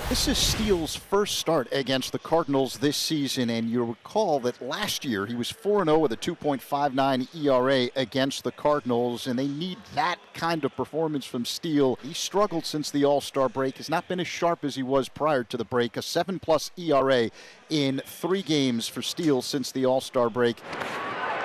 This is Steele's first start against the Cardinals this season, and you'll recall that last year he was 4-0 with a 2.59 ERA against the Cardinals, and they need that kind of performance from Steele. He struggled since the All-Star break, has not been as sharp as he was prior to the break. A 7+ ERA in 3 games for Steele since the All-Star break.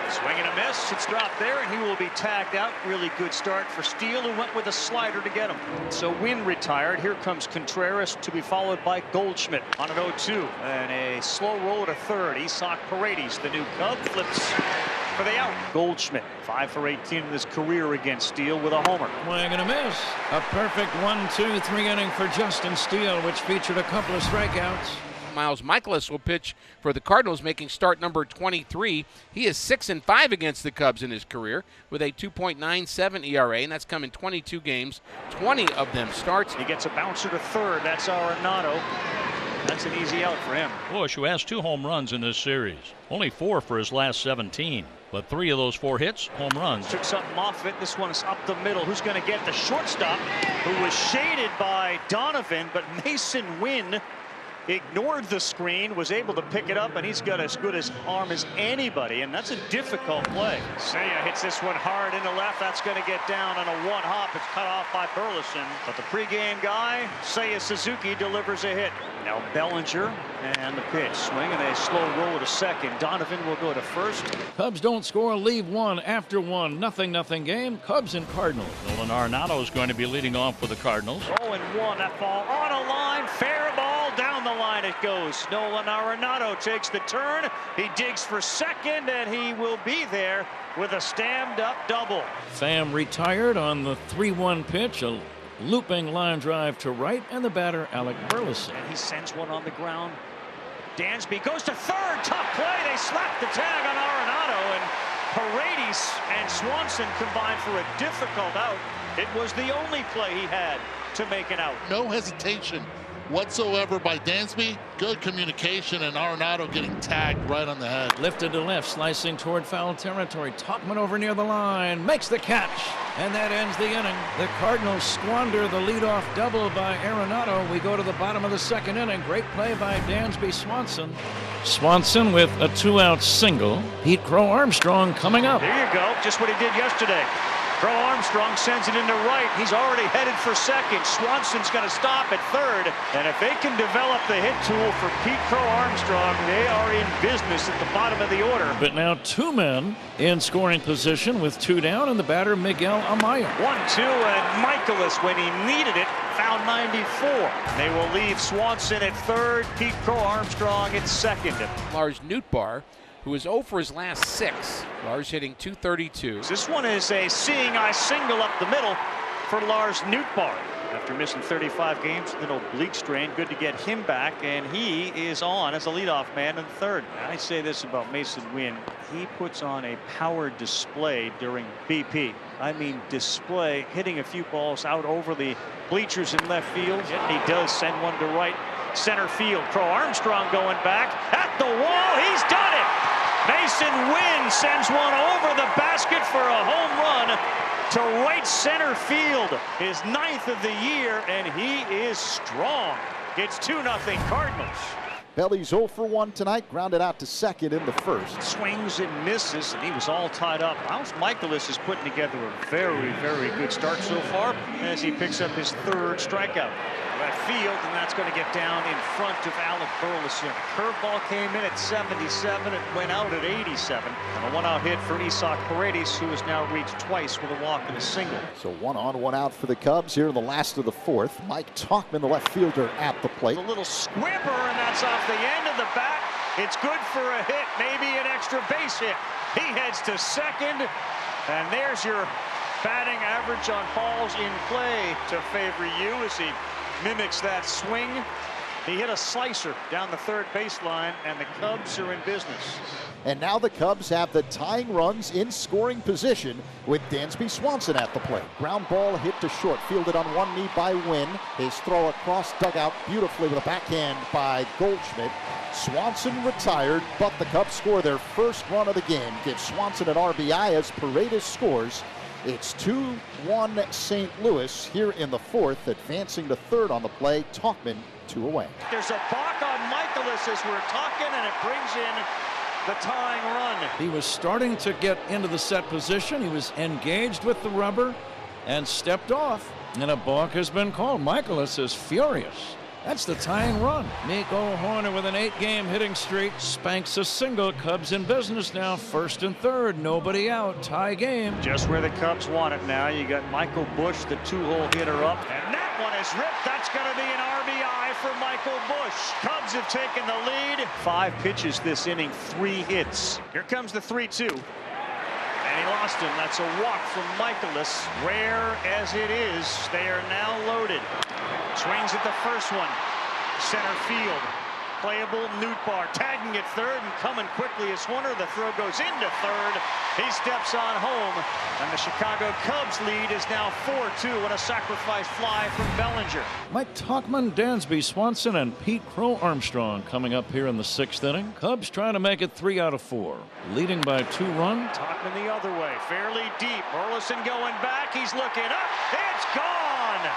Swing and a miss. It's dropped there, and he will be tagged out. Really good start for Steele, who went with a slider to get him. So Wynn retired. Here comes Contreras, to be followed by Goldschmidt on an 0-2. And a slow roll to third. Isak Paredes, the new Cub, flips for the out. Goldschmidt, 5 for 18 in his career against Steele with a homer. Swing and a miss. A perfect 1-2-3 inning for Justin Steele, which featured a couple of strikeouts. Miles Michaelis will pitch for the Cardinals, making start number 23. He is 6-5 against the Cubs in his career with a 2.97 ERA, and that's come in 22 games, 20 of them starts. He gets a bouncer to third. That's Arenado. That's an easy out for him. Bush, who has 2 home runs in this series, only 4 for his last 17, but 3 of those 4 hits, home runs. Took something off it. This one is up the middle. Who's going to get the shortstop, who was shaded by Donovan, but Mason Wynn ignored the screen, was able to pick it up, and he's got as good as arm as anybody, and that's a difficult play. Seiya hits this one hard into left. That's going to get down on a 1-hop. It's cut off by Burleson, but the pregame guy, Seiya Suzuki, delivers a hit. Now Bellinger, and the pitch. Swing and a slow roll to second. Donovan will go to first. Cubs don't score, leave one after one. 0-0 game. Cubs and Cardinals. Nolan Arenado is going to be leading off for the Cardinals. 0-1. That ball on a line. Fair ball. Down the line it goes. Nolan Arenado takes the turn. He digs for second, and he will be there with a stand-up double. Pham retired on the 3-1 pitch. A looping line drive to right, and the batter, Alec Burleson. And he sends one on the ground. Dansby goes to third. Tough play. They slap the tag on Arenado, and Paredes and Swanson combined for a difficult out. It was the only play he had to make an out. No hesitation whatsoever by Dansby. Good communication, and Arenado getting tagged right on the head. Lifted to left, slicing toward foul territory. Topman over near the line, makes the catch, and that ends the inning. The Cardinals squander the leadoff double by Arenado. We go to the bottom of the second inning. Great play by Dansby Swanson. Swanson with a 2-out single. Pete Crow Armstrong coming up. There you go, just what he did yesterday. Crow Armstrong sends it into right. He's already headed for second. Swanson's going to stop at third. And if they can develop the hit tool for Pete Crow Armstrong, they are in business at the bottom of the order. But now 2 men in scoring position with 2 down, and the batter Miguel Amaya. 1-2, and Michaelis, when he needed it, found 94. They will leave Swanson at third, Pete Crow Armstrong at second. Lars Nootbaar, who is 0 for his last 6. Lars hitting .232. This one is a seeing eye single up the middle for Lars Nootbaar. After missing 35 games with an oblique strain, good to get him back, and he is on as a leadoff man in third. I say this about Mason Wynn. He puts on a power display during BP. I mean display, hitting a few balls out over the bleachers in left field. Yet he does send one to right center field. Crow Armstrong going back at the wall. He's done it. Mason Wynn sends one over the basket for a home run to right center field. His 9th of the year, and he is strong. It's 2-0 Cardinals. Belly's 0 for 1 tonight, grounded out to second in the first. Swings and misses, and he was all tied up. Miles Michaelis is putting together a very, very good start so far as he picks up his 3rd strikeout. Left field, and that's going to get down in front of Alec Burleson. Curveball came in at 77. It went out at 87. And a 1-out hit for Isak Paredes, who has now reached twice with a walk and a single. So 1 on, 1 out for the Cubs here in the last of the 4th. Mike Tauchman, the left fielder, at the plate. A little squibber, and that's off the end of the bat. It's good for a hit, maybe an extra base hit. He heads to second, and there's your batting average on balls in play to favor you as he mimics that swing. He hit a slicer down the third baseline, and the Cubs are in business. And now the Cubs have the tying runs in scoring position with Dansby Swanson at the plate. Ground ball hit to short, fielded on one knee by Wynn. His throw across dugout beautifully with a backhand by Goldschmidt. Swanson retired, but the Cubs score their first run of the game. Gives Swanson an RBI as Paredes scores It's 2-1 St. Louis here in the fourth, advancing to third on the play. Talkman 2 away. There's a balk on Michaelis as we're talking, and it brings in the tying run. He was starting to get into the set position. He was engaged with the rubber and stepped off, and a balk has been called. Michaelis is furious. That's the tying run. Miko Horner with an 8-game hitting streak spanks a single. Cubs in business now, first and third, nobody out, tie game. Just where the Cubs want it now. You got Michael Busch, the 2-hole hitter, up, and that one is ripped. That's going to be an RBI for Michael Busch. Cubs have taken the lead. 5 pitches this inning, 3 hits. Here comes the 3-2. And he lost him. That's a walk from Michaelis. Rare as it is, they are now loaded. Swings at the first one. Center field. Playable. Nootbaar tagging at third and coming quickly as Horner. The throw goes into third. He steps on home. And the Chicago Cubs lead is now 4-2 on a sacrifice fly from Bellinger. Mike Tauchman, Dansby Swanson, and Pete Crow Armstrong coming up here in the 6th inning. Cubs trying to make it 3 out of 4. Leading by 2 runs. Tauchman the other way. Fairly deep. Burleson going back. He's looking up. It's gone.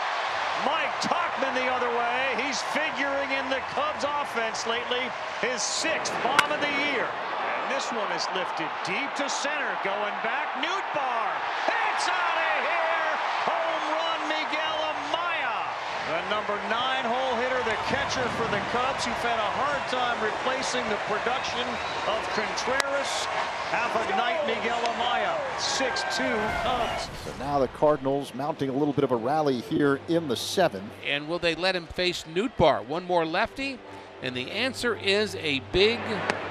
Mike Tauchman the other way. He's figuring in the Cubs offense lately. His 6th bomb of the year. And this one is lifted deep to center. Going back. Nootbaar. It's out of here. Home run, Miguel Amaya. The number 9-hole hitter, the catcher for the Cubs, who've had a hard time replacing the production of Contreras. Have a night, Miguel Amaya. 6-2 Cubs. So now the Cardinals mounting a little bit of a rally here in the 7th. And will they let him face Nootbaar? One more lefty? And the answer is a big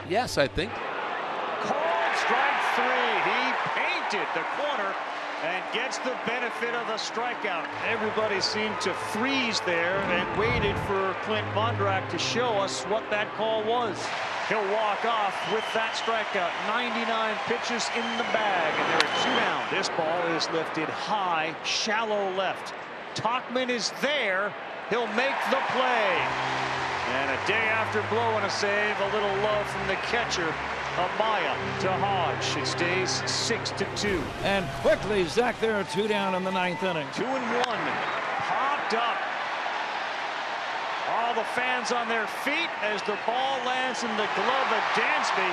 yes, I think. Called strike 3. He painted the corner and gets the benefit of the strikeout. Everybody seemed to freeze there and waited for Clint Vondrak to show us what that call was. He'll walk off with that strikeout. 99 pitches in the bag, and they're at 2 down. This ball is lifted high, shallow left. Tauchman is there. He'll make the play. And a day after blowing a save, a little love from the catcher, Amaya to Hodge. It stays 6-2. And quickly, Zach, there are 2 down in the 9th inning. 2-1. Popped up. All the fans on their feet as the ball lands in the glove of Dansby.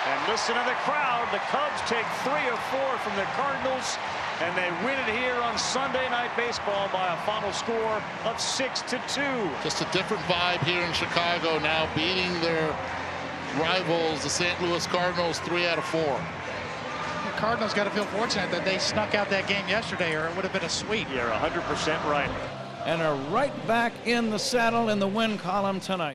And listen to the crowd. The Cubs take 3 of 4 from the Cardinals, and they win it here on Sunday Night Baseball by a final score of 6-2. Just a different vibe here in Chicago now, beating their rivals, the St. Louis Cardinals, 3 out of 4. The Cardinals got to feel fortunate that they snuck out that game yesterday, or it would have been a sweep. You're 100% right. And are right back in the saddle in the win column tonight.